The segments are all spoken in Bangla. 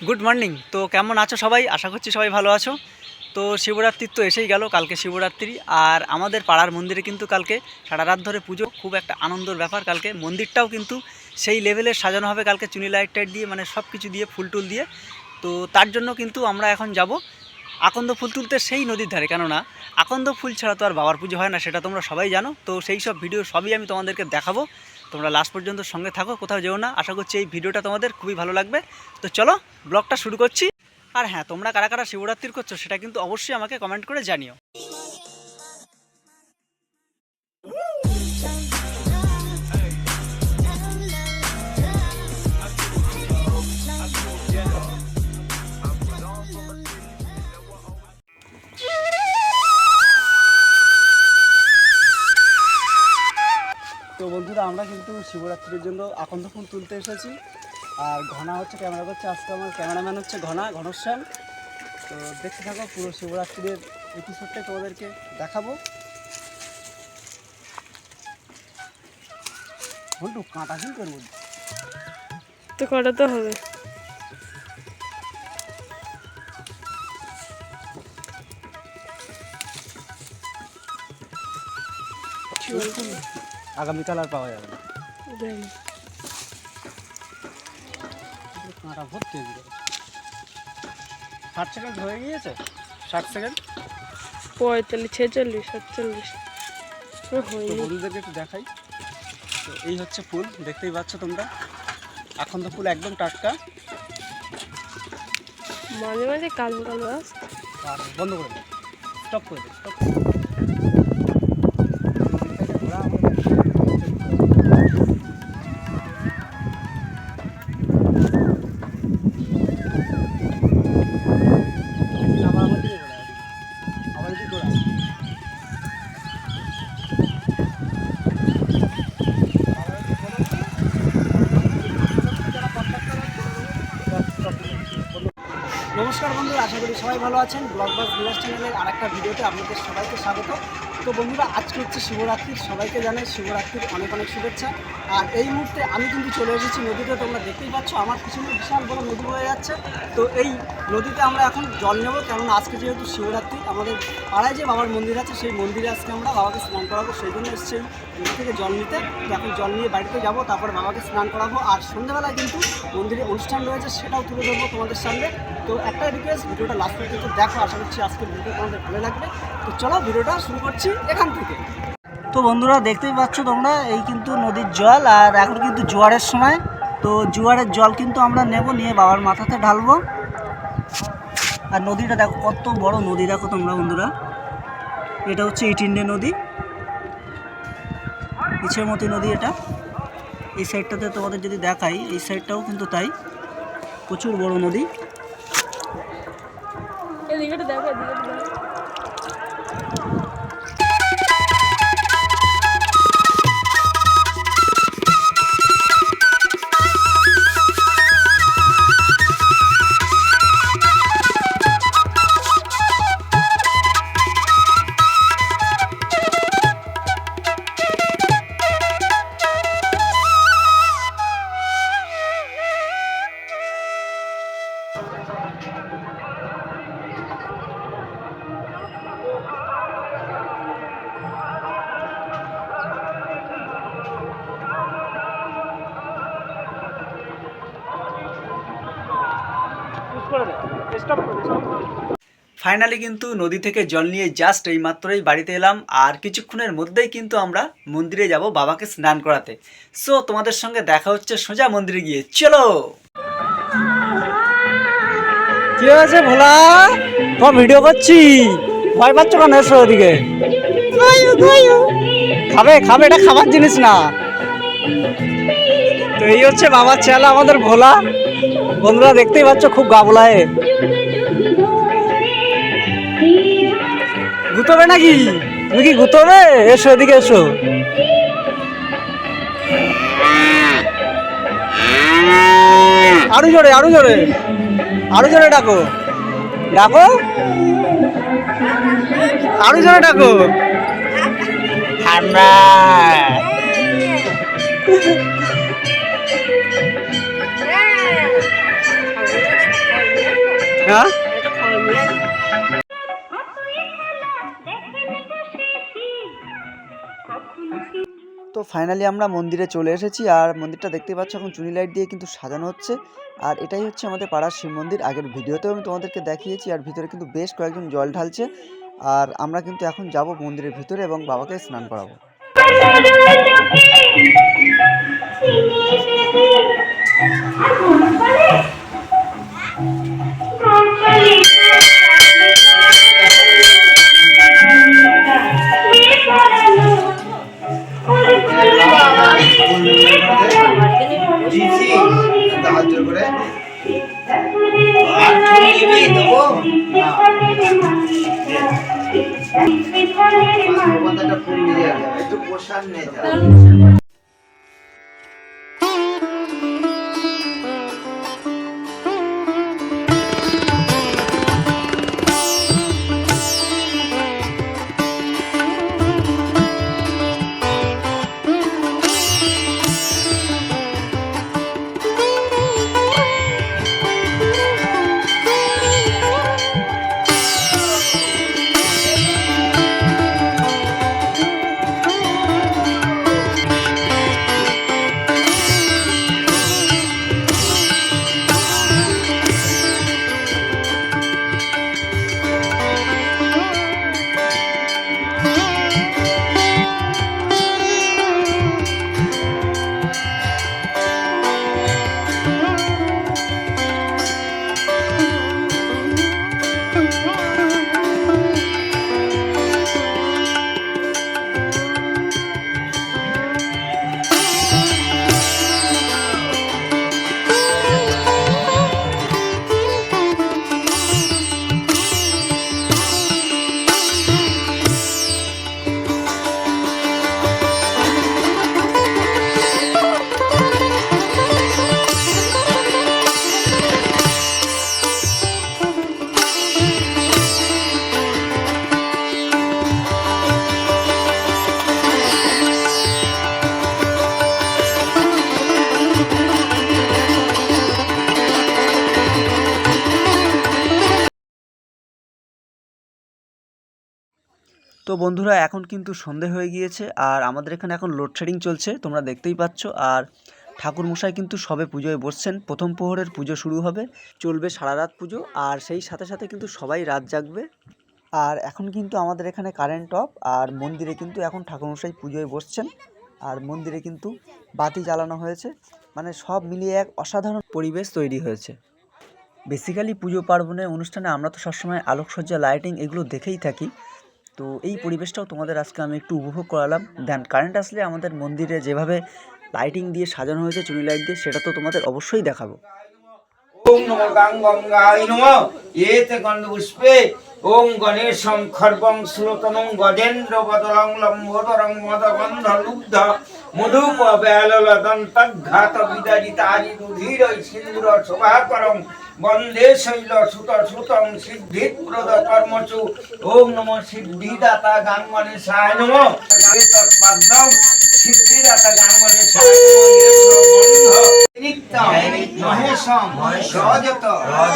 Good morning. তো কেমন আছো সবাই? আশা করছি সবাই ভালো আছো। তো শিবরাত্রির তো এসেই গেল, কালকে শিবরাত্রি। আর আমাদের পাড়ার মন্দিরে কিন্তু কালকে সারা রাত ধরে পুজো, খুব একটা আনন্দের ব্যাপার। কালকে মন্দিরটাও কিন্তু সেই লেভেলের সাজানো হবে, কালকে চুনি লাইট টাইট দিয়ে, মানে সব কিছু দিয়ে, ফুল টুল দিয়ে। তো তার জন্য কিন্তু আমরা এখন যাব আকন্দ ফুল তুলতে সেই নদীর ধারে। কেননা আকন্দ ফুল ছাড়া তো আর বাবার পুজো হয় না, সেটা তোমরা সবাই জানো। তো সেই সব ভিডিও সবই আমি তোমাদেরকে দেখাবো। তোমরা লাস্ট পর্যন্ত সঙ্গে থাকো, কোথাও যেও না। আশা করছি এই ভিডিওটা তোমাদের খুবই ভালো লাগবে। তো চলো ব্লগটা শুরু করছি। আর হ্যাঁ, তোমরা কারা কারা শিবরাত্রি করছো সেটা কিন্তু অবশ্যই আমাকে কমেন্ট করে জানিও। তো বন্ধুরা, আমরা কিন্তু শিবরাত্রির জন্য আকন্দ ফুল তুলতে এসেছি। আর ঘনা হচ্ছে ক্যামেরা করছে, আজকে আমার ক্যামেরাম্যান হচ্ছে ঘনশ্যাম। তো দেখতে থাকো, পুরো শিবরাত্রির এপিসোডটাই তোমাদেরকে দেখাবো। ঘন্টু কাঁটা কি করবো? তো করা তো হবে। আগামীকাল আর পাওয়া যাবে না। কাঁটা ভর্তি হয়ে যাবে। 60 সেকেন্ড হয়ে গিয়েছে। 60 সেকেন্ড, 45, 46, 47 তো বন্ধুদেরকে একটু দেখাই। তো এই হচ্ছে ফুল, দেখতেই পাচ্ছ তোমরা। এখন তো ফুল একদম টাটকা। মাঝে মাঝে কালো কালো আসছে। বন্ধ করে দে, স্টপ করে দে, স্টপ। নমস্কার বন্ধুরা, আশা করি সবাই ভালো আছেন। ব্লগবাস বিলাস চ্যানেলের আরেকটা ভিডিওতে আপনাদের সবাইকে স্বাগত। তো বন্ধুরা, আজকে হচ্ছে শিবরাত্রির, সবাইকে জানাই শিবরাত্রির অনেক অনেক শুভেচ্ছা। আর এই মুহূর্তে আমি কিন্তু চলে এসেছি নদীতে। তোমরা দেখতেই পাচ্ছ আমার পিছনে বিশাল বড় নদী বয়ে যাচ্ছে। তো এই নদীতে আমরা এখন জল নেব, কেননা আজকে যেহেতু শিবরাত্রি, আমাদের পাড়ায় যে বাবার মন্দির আছে সেই মন্দিরে আজকে আমরা বাবাকে স্নান করাবো, সেই জন্য এসেছি নদী থেকে জল নিতে। তো এখন জল নিয়ে বাড়িতে যাবো, তারপরে বাবাকে স্নান করাবো। আর সন্ধ্যাবেলায় কিন্তু মন্দিরে অনুষ্ঠান রয়েছে, সেটাও তুলে ধরবো তোমাদের সামনে। তো একটা রিকোয়েস্ট, ভিডিওটা লাস্ট পর্যন্ত দেখো, আশা করছি আজকের ভিডিও তোমাদের ভালো লাগবে। তো চলো ভিডিওটা শুরু করছি এখান থেকে। তো বন্ধুরা, দেখতেই পাচ্ছ তোমরা, এই কিন্তু নদীর জল। আর এখন কিন্তু জোয়ারের সময়, তো জোয়ারের জল কিন্তু আমরা নেব, নিয়ে বাবার মাথাতে ঢালবো। আর নদীটা দেখো কত বড় নদী, দেখো তোমরা বন্ধুরা। এটা হচ্ছে ইটিন্ডে নদী, ইছেমতি নদী এটা। এই সাইডটাতে তোমাদের যদি দেখাই, এই সাইডটাও কিন্তু তাই, প্রচুর বড় নদী। এদিকে দেখো, এদিকে দেখো। ফাইনালি কিন্তু নদী থেকে জল নিয়ে জাস্ট এই মাত্রই বাড়িতে এলাম। আর কিছুক্ষণের মধ্যেই কিন্তু আমরা মন্দিরে যাব বাবাকে স্নান করাতে। সো তোমাদের সঙ্গে দেখা হচ্ছে সোজা মন্দিরে গিয়ে, চলো। কি হয়েছে ভোলা? তোমার ভিডিও করছি, ভয় পাচ্ছ কেন? এসো ওদিকে। খাবে খাবে, এটা খাবার জিনিস না। তো এই হচ্ছে বাবার চেলা আমাদের ভোলা। বন্ধুরা দেখতেই পাচ্ছ, খুব গাবলায়। গুতবে নাকি? তুমি কি গুতবে? এসো এদিকে এসো। আরো জোরে, আরো জোরে, আরো জোরে ডাকো, ডাকো, আরো জোরে ডাকো। ঠান্ডা। হ্যাঁ তো ফাইনালি আমরা মন্দিরে চলে এসেছি, আর মন্দিরটা দেখতে পাচ্ছ এখন চুনি লাইট দিয়ে কিন্তু সাজানো হচ্ছে। আর এটাই হচ্ছে আমাদের পাড়ার শিব মন্দির। আগের ভিডিওতেও আমি তোমাদেরকে দেখিয়েছি, আর ভিতরে কিন্তু বেশ কয়েকজন জল ঢালছে। আর আমরা কিন্তু এখন যাব মন্দিরের ভিতরে এবং বাবাকে স্নান করাবো। তো বন্ধুরা এখন কিন্তু সন্ধে হয়ে গিয়েছে, আর আমাদের এখানে এখন লোডশেডিং চলছে, তোমরা দেখতেই পাচ্ছ। আর ঠাকুর মশাই কিন্তু সবে পুজোয় বসছেন। প্রথম প্রহরের পুজো শুরু হবে, চলবে সারা রাত পুজো, আর সেই সাথে সাথে কিন্তু সবাই রাত জাগবে। আর এখন কিন্তু আমাদের এখানে কারেন্ট অফ, আর মন্দিরে কিন্তু এখন ঠাকুরমশাই পুজোয় বসছেন, আর মন্দিরে কিন্তু বাতি জ্বালানো হয়েছে। মানে সব মিলিয়ে এক অসাধারণ পরিবেশ তৈরি হয়েছে। বেসিক্যালি পুজো পার্বণের অনুষ্ঠানে আমরা তো সবসময় আলোকসজ্জা, লাইটিং এগুলো দেখেই থাকি। তো এই পরিবেশটাও তোমাদের আজকে আমি একটু উপভোগ করালাম। দেন কারেন্ট আসলে আমাদের মন্দিরে যেভাবে লাইটিং দিয়ে সাজানো হয়েছে চুনি লাইট দিয়ে, সেটা তো তোমাদের অবশ্যই দেখাবো। ওম নমো গঙ্গায় নমঃ এতে গন্ধপুষ্পে ওম গণেশং খর্বং সুরতনং গজেন্দ্র বদলং লম্বোদরং মদগন্ধ লুব্ধ মধুপ বেললদন্তঘাত বিদারিতারি দুধীর সিন্দুর শোভাকরং বন্দে শৈল সুত সুতং সিদ্ধিপ্রদ কর্মসু ওম নমঃ সিদ্ধিদাতা গাঙ্গণেশায় নমঃ তৎপদ্মং সিদ্ধিদাতা গাঙ্গণেশায় নমঃ নিত্যং মহেশং রজত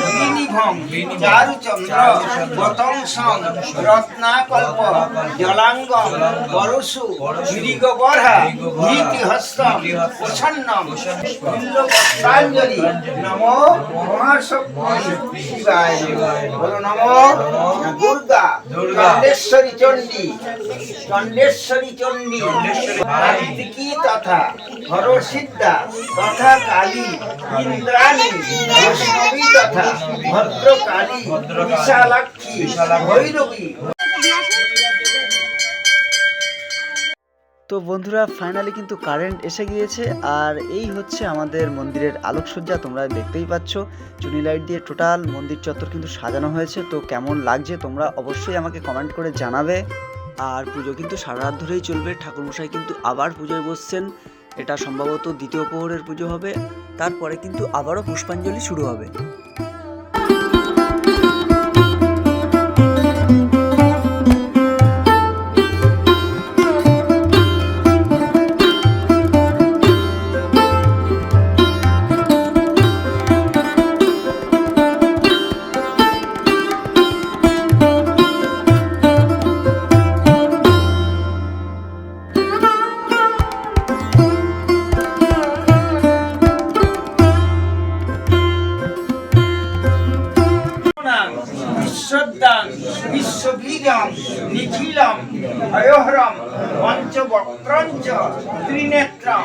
বিনিভং চারুচন্দ্র গতংসং রত্নাকল্প জলাঙ্গম বরসু গিরিগবর্হা ভীতিহস্তম প্রসন্নম বিল্লপত্রাঞ্জলি নমো মহাশক্তি শিবায় বলো নমো দুর্গা চণ্ডেশ্বরী চণ্ডী কার্তিকী তথা হরসিদ্ধা তথা কালী ইন্দ্রাণী বৈষ্ণবী তথা ভদ্রকালী বিশালাক্ষী ভৈরবী। তো বন্ধুরা ফাইনালি কিন্তু কারেন্ট এসে গিয়েছে, আর এই হচ্ছে আমাদের মন্দিরের আলোকসজ্জা। তোমরা দেখতেই পাচ্ছ চুনি লাইট দিয়ে টোটাল মন্দির চত্বর কিন্তু সাজানো হয়েছে। তো কেমন লাগছে তোমরা অবশ্যই আমাকে কমেন্ট করে জানাবে। আর পুজো কিন্তু সারা রাত ধরেই চলবে। ঠাকুরমশাই কিন্তু আবার পুজোয় বসছেন। এটা সম্ভবত দ্বিতীয় প্রহরের পুজো হবে, তারপরে কিন্তু আবারও পুষ্পাঞ্জলি শুরু হবে। সহস্রদ্যাং বিশ্ববীজং নিখিলং ভয়হরম পঞ্চবক্ত্রঞ্চ ত্রিনেত্রং।